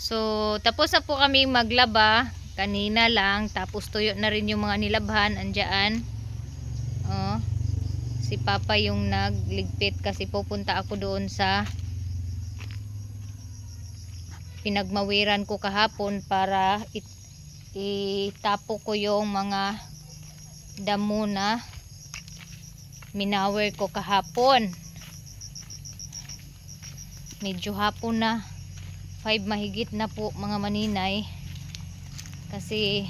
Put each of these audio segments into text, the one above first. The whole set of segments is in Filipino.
So, tapos na po kami maglaba. Kanina lang. Tapos tuyo na rin yung mga nilabhan. Andiyan. Oh, si Papa yung nagligpit kasi pupunta ako doon sa pinagmawiran ko kahapon para itapo ko yung mga damo na minawer ko kahapon. Medyo hapon na, 5 mahigit na po mga maninay, kasi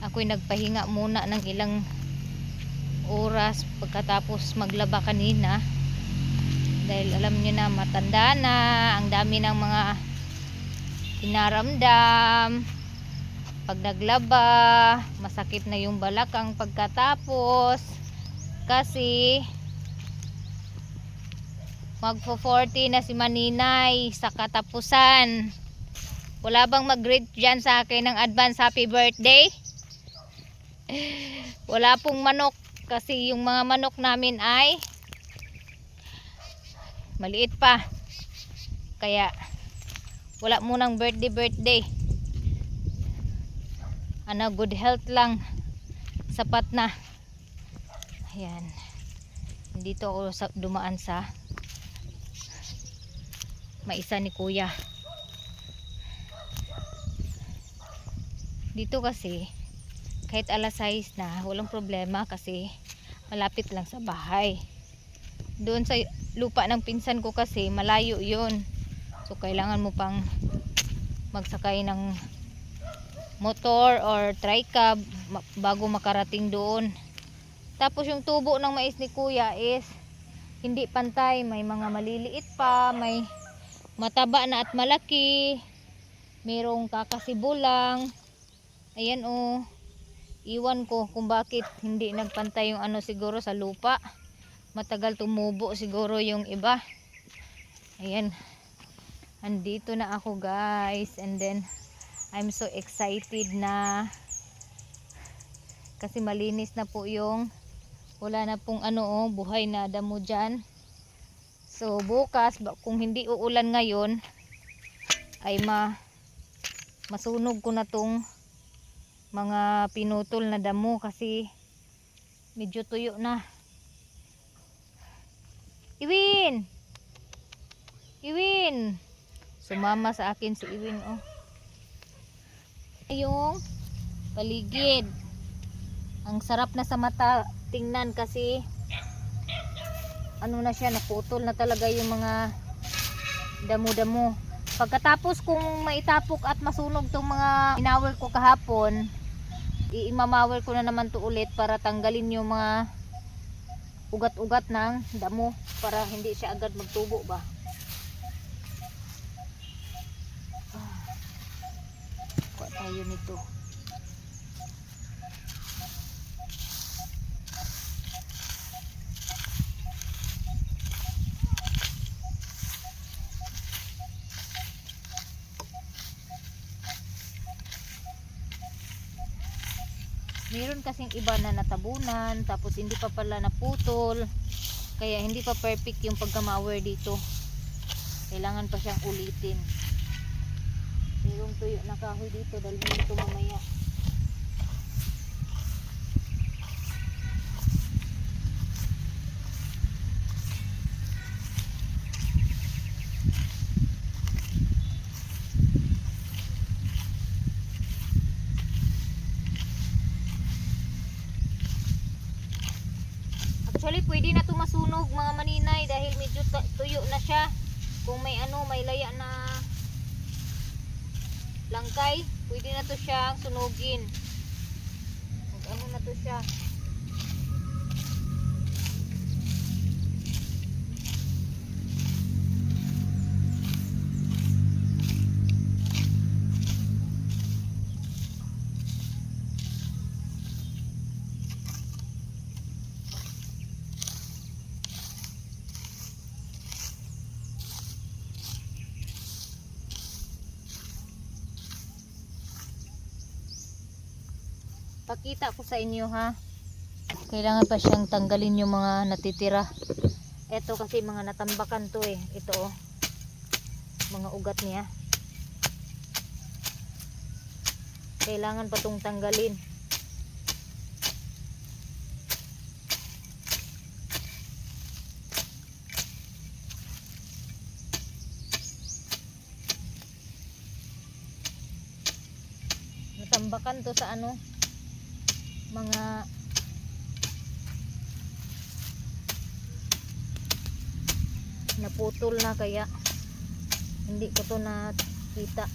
ako'y nagpahinga muna ng ilang oras pagkatapos maglaba kanina, dahil alam niyo na matanda na, ang dami ng mga pinaramdam pag naglaba, masakit na yung balakang pagkatapos, kasi magpo 40 na si Maninay sa katapusan. Wala bang mag-greet dyan sa akin ng advance happy birthday? Wala pong manok kasi yung mga manok namin ay maliit pa, kaya wala munang birthday. Ano, good health lang, sapat na. Ayan, dito ako dumaan sa maisa ni kuya. Dito kasi kahit alas 6 na walang problema kasi malapit lang sa bahay. Doon sa lupa ng pinsan ko kasi malayo yun, so kailangan mo pang magsakay ng motor or tricab bago makarating doon. Tapos yung tubo ng mais ni kuya is hindi pantay, may mga maliliit pa, may mataba na at malaki, merong kakasibo lang. Ayan oh, iwan ko kung bakit hindi nagpantay yung ano, siguro sa lupa matagal tumubo siguro yung iba. Ayan, andito na ako guys, and then I'm so excited na kasi malinis na po yung, wala na pong ano oh, buhay na damo dyan. So bukas kung hindi uulan ngayon ay masunog ko na tong mga pinutol na damo kasi medyo tuyo na. Iwin, sumama sa akin si Iwin oh. Yung paligid, ang sarap na sa mata tingnan kasi ano na siya, naputol na talaga yung mga damo-damo. Pagkatapos kung maitapok at masunog tong mga inawer ko kahapon, iimamawer ko na naman to ulit para tanggalin yung mga ugat-ugat ng damo para hindi siya agad magtubo ba. Kuha tayo nito. Meron kasing iba na natabunan tapos hindi pa pala naputol, kaya hindi pa perfect yung pagkamawer dito, kailangan pa siyang ulitin. Merong tuyo na kahoy dito, dalhin dito mamaya. Actually pwede na ito masunog mga maninay dahil medyo tuyo na siya. Kung may ano, may laya na langkay, pwede na to siyang sunugin. Ano na to siya. Pakita ko sa inyo ha. Kailangan pa siyang tanggalin yung mga natitira. Ito kasi mga natambakan to eh. Ito oh. Mga ugat niya. Kailangan pa tong tanggalin. Natambakan to sa ano, mga naputol na, kaya hindi ko to nakita.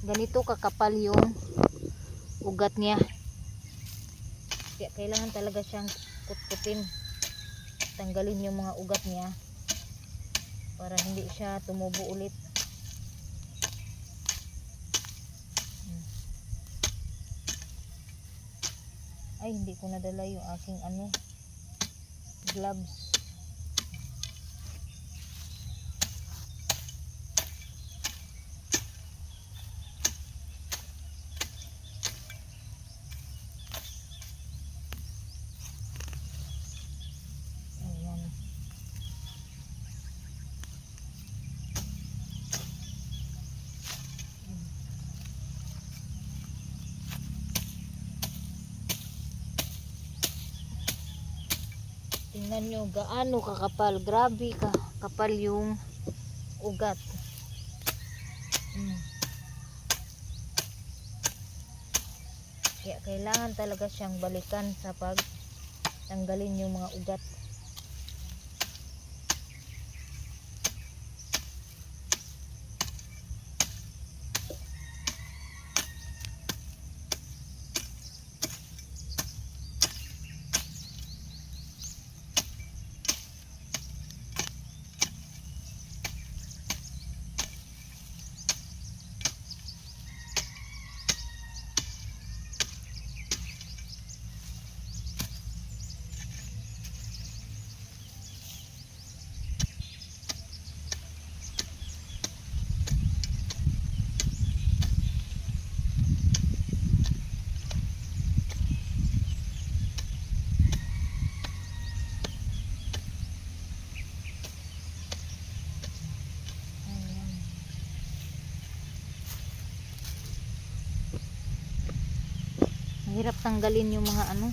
Ganito kakapal yung ugat niya, kaya kailangan talaga siyang kutkutin, tanggalin yung mga ugat niya para hindi siya tumubo ulit. Ay, hindi ko nadala yung aking ano, gloves. Ayan. Tingnan nyo gaano kakapal. Grabe kapal yung ugat. Kaya kailangan talaga siyang balikan sa pag tanggalin yung mga ugat. Mahirap tanggalin yung mga ano.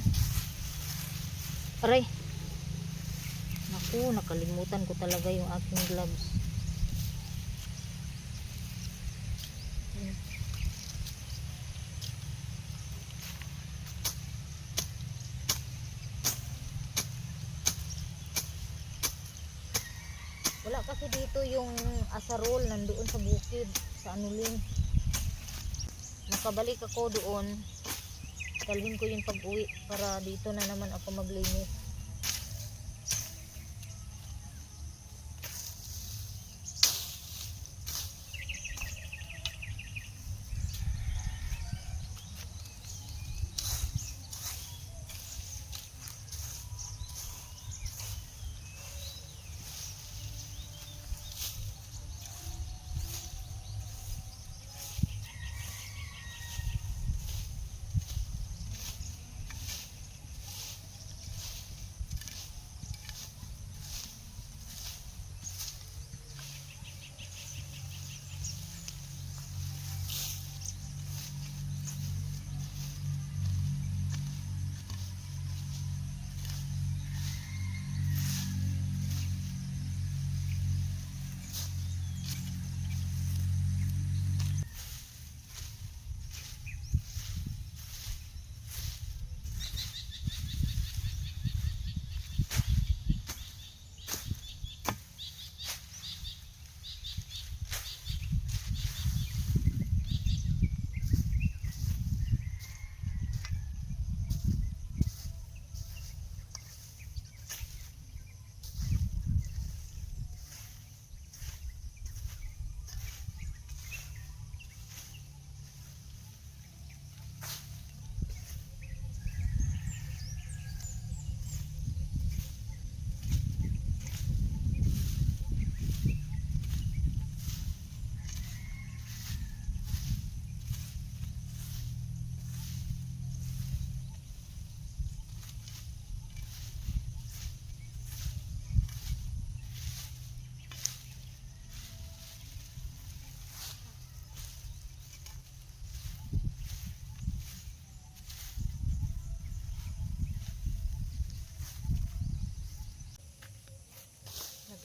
Aray. Naku, nakalimutan ko talaga yung aking gloves. Wala kasi dito yung asarol, nandoon sa bukid, sa Anuling. Nakabalik ako doon. Dalhin ko yung pag-uwi para dito na naman ako maglinis.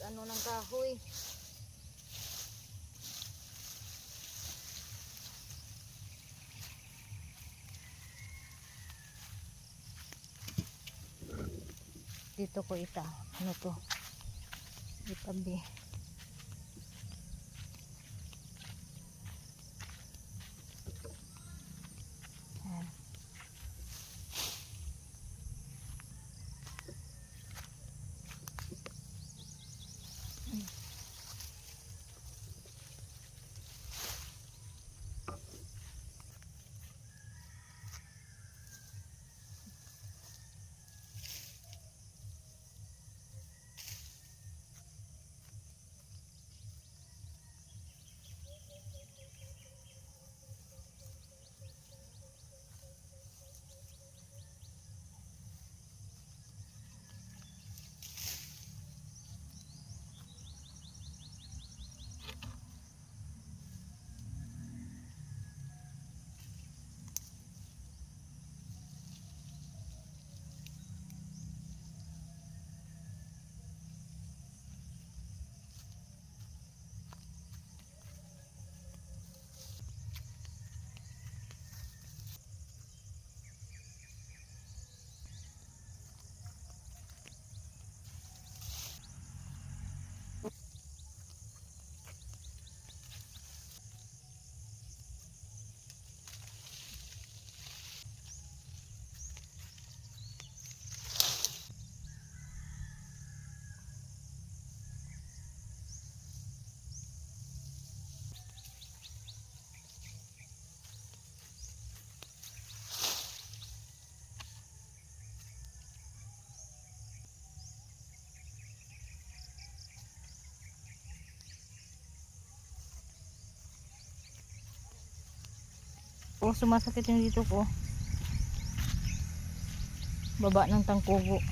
ano ng kahoy. Dito ko ano to, itabi. Ayan. Oh, sumasakit yung dito ko. Baba ng tangkubo.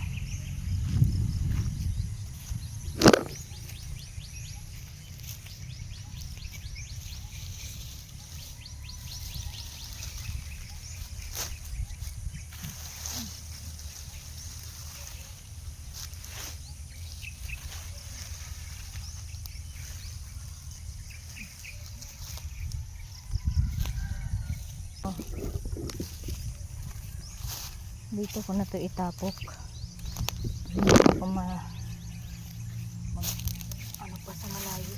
Dito ko na to itapok. Hindi ko ano pa sa malayo.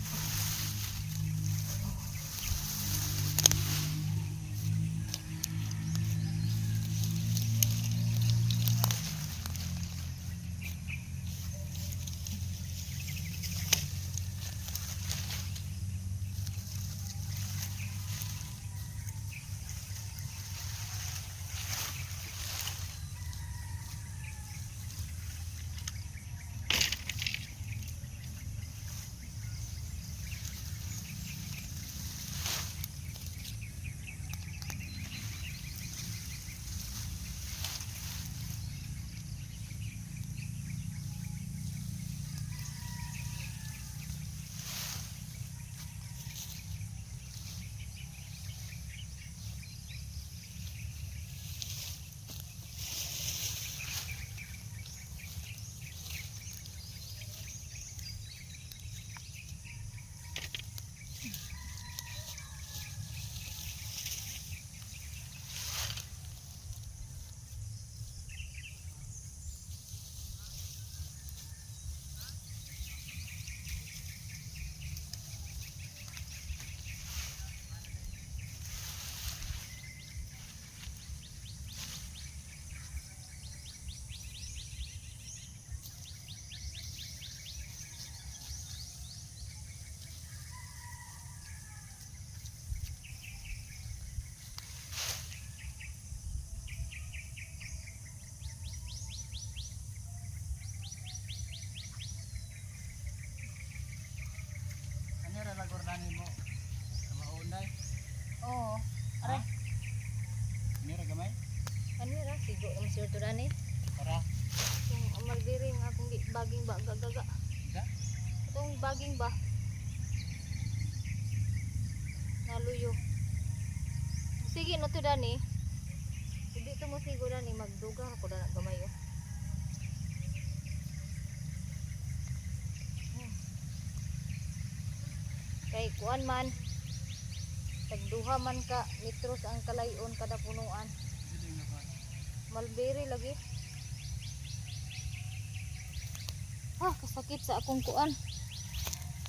Oo. Aray. Mira gamay? Kanira sigo ang sir to dani. Para Kung amal diri nga kung baging ba gagaga. da Itong baging ba? Naluyo. Sige no to dani. Hindi to mo sigo dani magdugang ako dana gamay oh. Kay kuan man tagduha man ka metros ang kalayon kada punuan. Dili nga pa. Mulberry lagi. Kasakit sa akong kuan.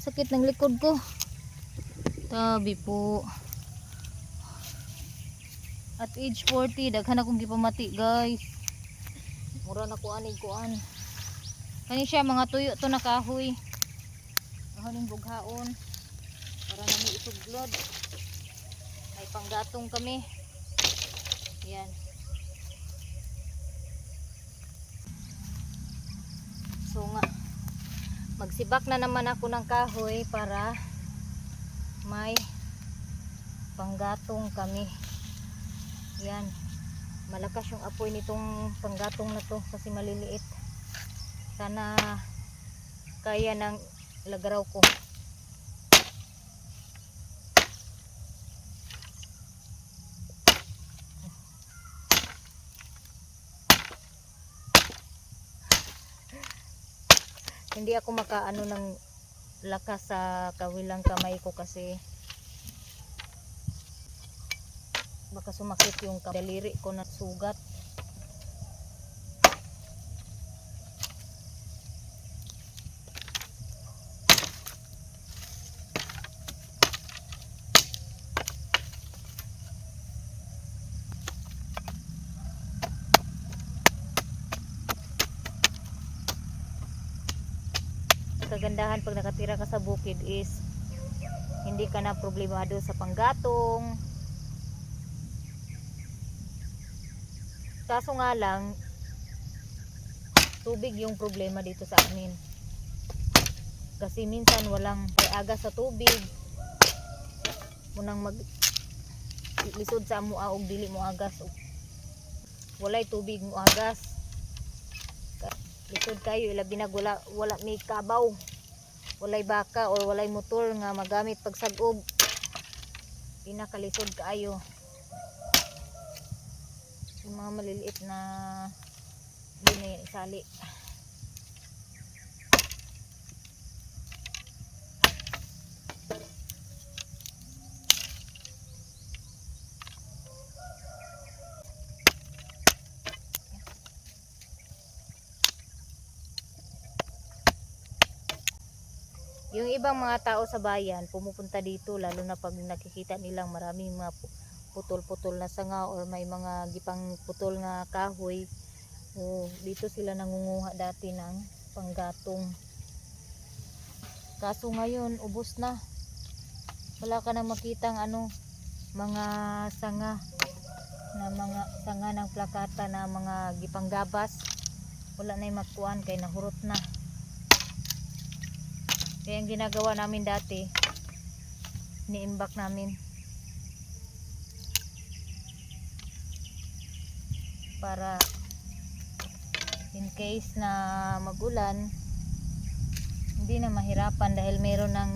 Sakit ng likod ko. Tabi po. At age 40, daghan akong gipamati, guys. Mura na kuanig kuan. Kani siya mga tuyo to na kahoy. Ahoning bughaon para nami isuglod. May panggatong kami. Yan. So nga magsibak na naman ako ng kahoy para may panggatong kami. Yan. Malakas yung apoy nitong panggatong na to kasi maliliit. Sana kaya ng lagaraw ko. Hindi ako makaano ng lakas sa kawilang kamay ko kasi baka sumakit yung daliri ko na sugat. Kagandahan pag nakatira ka sa bukid is hindi ka na problemado sa panggatong. Kaso nga lang tubig yung problema dito sa amin kasi minsan walang aga sa tubig munang mag lisod sa amo og dili mo agas walay tubig mo agas lisod kayo ilabi na wala may kabaw walay baka o walay motor nga magamit pag sagob pinakalisod kaayo yung mga maliliit na dini sali. Yung ibang mga tao sa bayan pumupunta dito lalo na pag nakikita nilang maraming mga putol-putol na sanga or may mga gipang putol nga kahoy. Dito sila nangunguha dati ng panggatong. Kaso ngayon ubos na. Wala ka na makitang mga sanga ng plakata na mga gipang gabas. Wala na yung makuan kay nahurot na. Kaya ang ginagawa namin dati, iniimbak namin para in case na magulan hindi na mahirapan dahil meron ng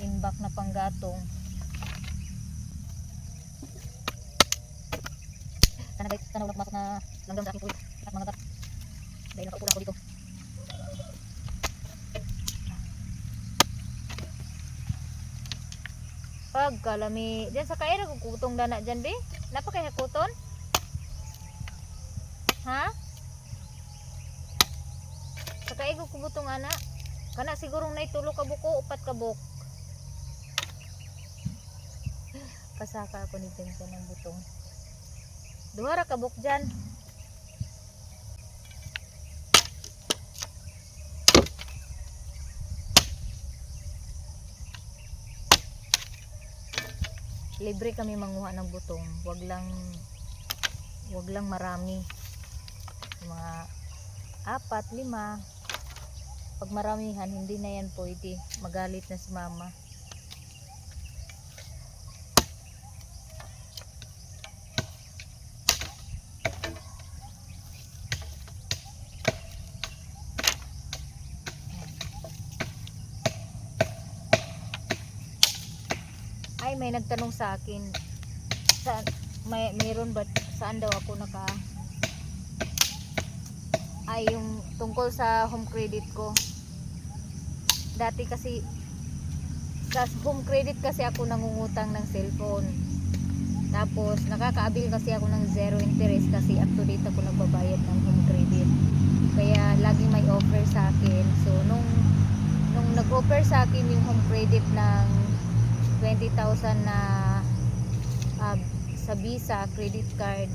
imbak na panggatong. Sana wala masok na langgam sa aking puwit at mga gat dahil nakaupo ako dito. Pag kalami dyan sa kaira kutong dana dyan be napakaya kuton ha sa kaigo kubutong ana kana sigurong naitulo ka buko upat ka buk pasaka ako ni dyan ng butong duhara ka buk dyan. Libre kami manguha ng butong, wag lang marami, mga 4, 5. Pag maramihan hindi na yan pwede, magalit na si mama. Ay, may nagtanong sa akin mayroon ba saan daw ako yung tungkol sa home credit ko. Dati kasi Sa home credit kasi ako nangungutang ng cellphone. Tapos nakakaabil kasi ako ng zero interest kasi up to date ako nagbabayad ng home credit. Kaya laging may offer sa akin. So nung nag-offer sa akin yung home credit ng 20,000 na sa Visa credit card,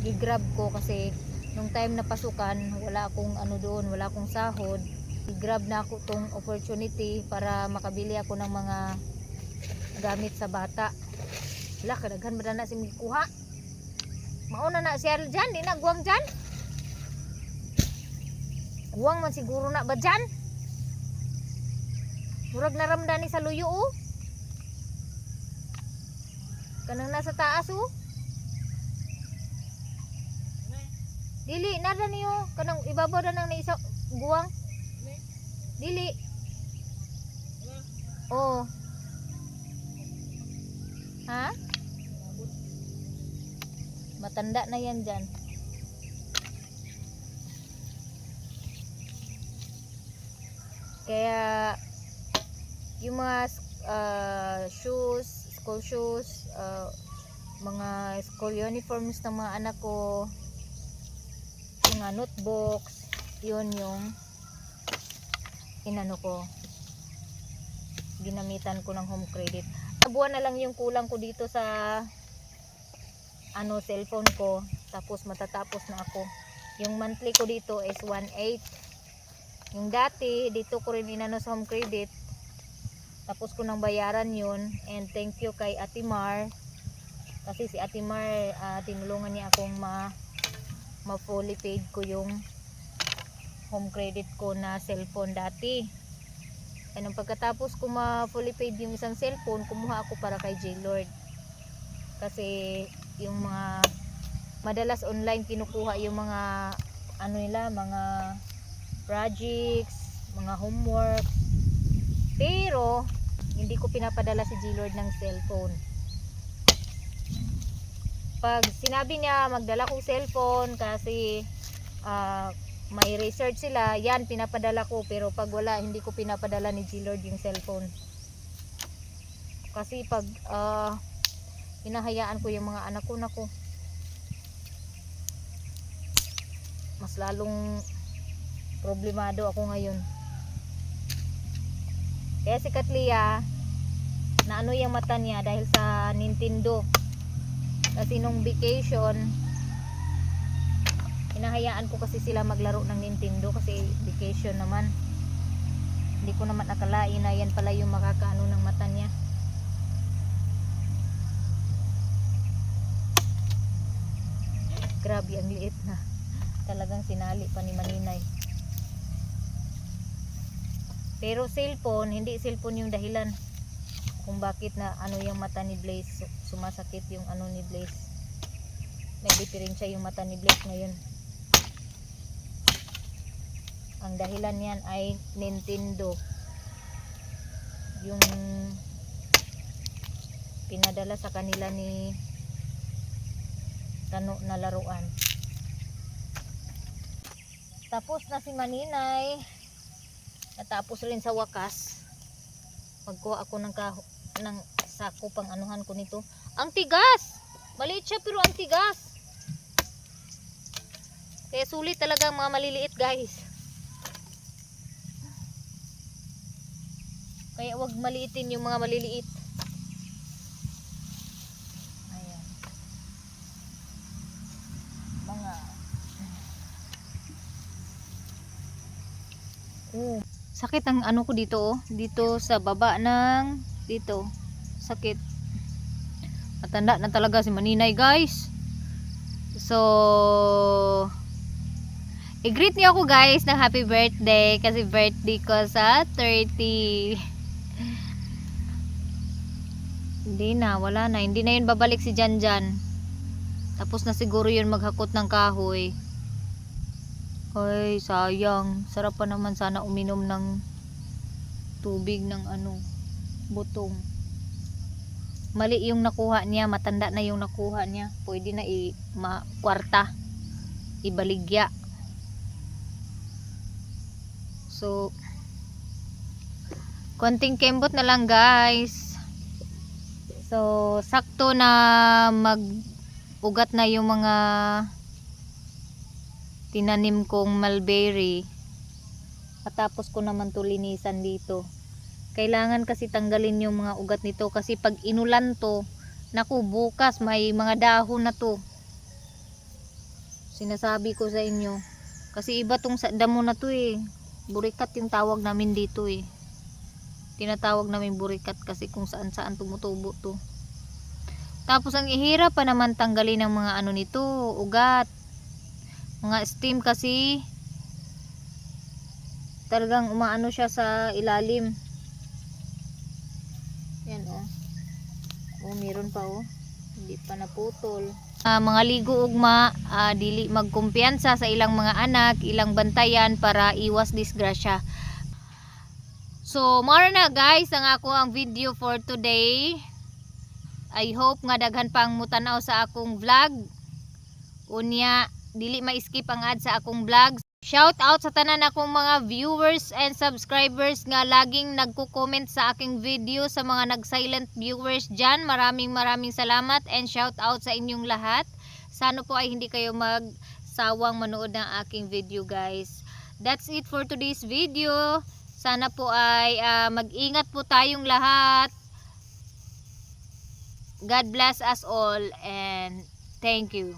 i-grab ko kasi nung time na pasukan, wala akong ano doon, wala akong sahod. I-grab na ako tong opportunity para makabili ako ng mga gamit sa bata. Wala, kadaghan ba na si kuha? Mauna na siya dyan, di na guwang dyan. Guwang man siguro na ba dyan? Murag naramdan ni sa luyo oh. Kanang nasa taas oh. Dili, nada niyo. Kanang ibabaw na nang naisa guwang. Dili. Oh. Ha? Matanda na yan dyan. Kaya yung mga shoes, school shoes, mga school uniforms ng mga anak ko, mga notebooks, yun yung inano ko, ginamitan ko ng home credit. Buwan na lang yung kulang ko dito sa cellphone ko, tapos matatapos na ako. Yung monthly ko dito is 1.8. Yung dati dito ko rin inano sa home credit, tapos ko nang bayaran yun. And thank you kay Ate Mar, kasi si Ate Mar tinulungan niya akong ma-fully paid ko yung home credit ko na cellphone dati. And nung pagkatapos ko ma-fully paid yung isang cellphone, kumuha ako para kay J-Lord. Kasi yung mga madalas online kinukuha yung mga nila, mga projects, mga homework. Pero hindi ko pinapadala si J-Lord ng cellphone. Pag sinabi niya magdala kong cellphone kasi may research sila, yan pinapadala ko. Pero pag wala, hindi ko pinapadala ni J-Lord yung cellphone. Kasi pag hinahayaan ko yung mga anak ko, nako, mas lalong problemado ako ngayon. Kaya si Katlia, na yung mata niya dahil sa Nintendo. Kasi nung vacation, hinahayaan ko kasi sila maglaro ng Nintendo kasi vacation naman. Hindi ko naman akalain na yan pala yung makakaano ng mata niya. Grabe ang liit na. Talagang sinali pa ni Maninay. Pero cellphone, hindi cellphone yung dahilan kung bakit na yung mata ni Blaze sumasakit yung ni Blaze. May diferensya yung mata ni Blaze ngayon. Ang dahilan niyan ay Nintendo. Yung pinadala sa kanila ni Tano na laruan. Tapos na si Maninay. Natapos rin sa wakas. Magkuha ako ng sako pang anuhan ko nito. Ang tigas! Maliit siya pero ang tigas. Kaya sulit talaga ang mga maliliit, guys. Kaya wag maliitin yung mga maliliit. Ayan. Mga sakit ang ko dito oh. Dito sa baba ng dito. Sakit. Matanda na talaga si Maninay, guys. So i-greet niyo ako, guys, ng happy birthday kasi birthday ko sa 30. Hindi na, wala na. Hindi na yun babalik si Janjan. Tapos na siguro yun maghakot ng kahoy. Ay, sayang. Sarap pa naman sana uminom ng tubig ng butong. Mali yung nakuha niya, matanda na yung nakuha niya. Pwede na kwarta, ibaligya. So Konting kembot na lang guys. So sakto na mag-ugat na yung mga tinanim kong mulberry. Patapos ko naman to linisan dito. Kailangan kasi tanggalin yung mga ugat nito kasi pag inulan to, naku, bukas may mga dahon na to. Sinasabi ko sa inyo. Kasi iba tong damo na to eh. Burikat yung tawag namin dito eh. Tinatawag namin burikat kasi kung saan saan tumutubo to. Tapos ang ihirap pa naman tanggalin ng mga ano nito, ugat. Mga stem kasi talagang umaano siya sa ilalim. Yan oh. Oh, meron pa oh. Hindi pa naputol. Mga ligo ugma, dili magkumpiyansa sa ilang mga anak, ilang bantayan para iwas disgrasya. So, mara na guys ang ako ang video for today. I hope nga daghan pang mutanaw sa akong vlog. Unya, dili ma-skip ang ad sa akong vlog. Shout out sa tanan akong mga viewers and subscribers nga laging nagko-comment sa aking video, sa mga nag-silent viewers dyan. Maraming salamat and shout out sa inyong lahat. Sana po ay hindi kayo magsawang manood ng aking video guys. That's it for today's video. Sana po ay mag-ingat po tayong lahat. God bless us all and thank you.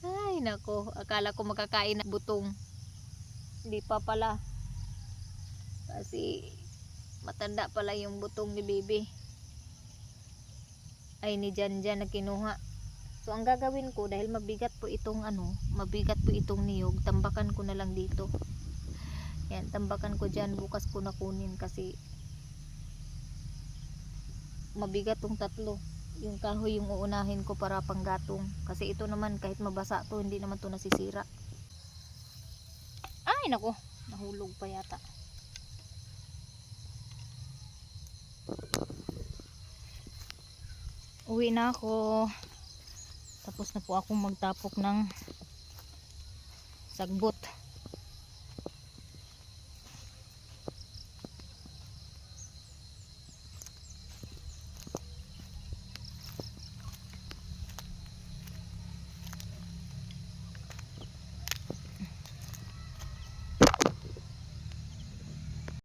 Ay nako, akala ko makakain ng butong. Hindi pa pala. Kasi matanda pala yung butong ni baby. Ay ni Janjan na kinuha. So ang gagawin ko dahil mabigat po itong niyog, tambakan ko na lang dito. Yan, tambakan ko diyan, bukas ko na kunin kasi mabigat tong tatlo. Yung kahoy yung uunahin ko para panggatong kasi ito naman kahit mabasa to hindi naman to nasisira. Ay nako, nahulog pa yata. Uwi na ako, tapos na po akong magtapok ng sagbot.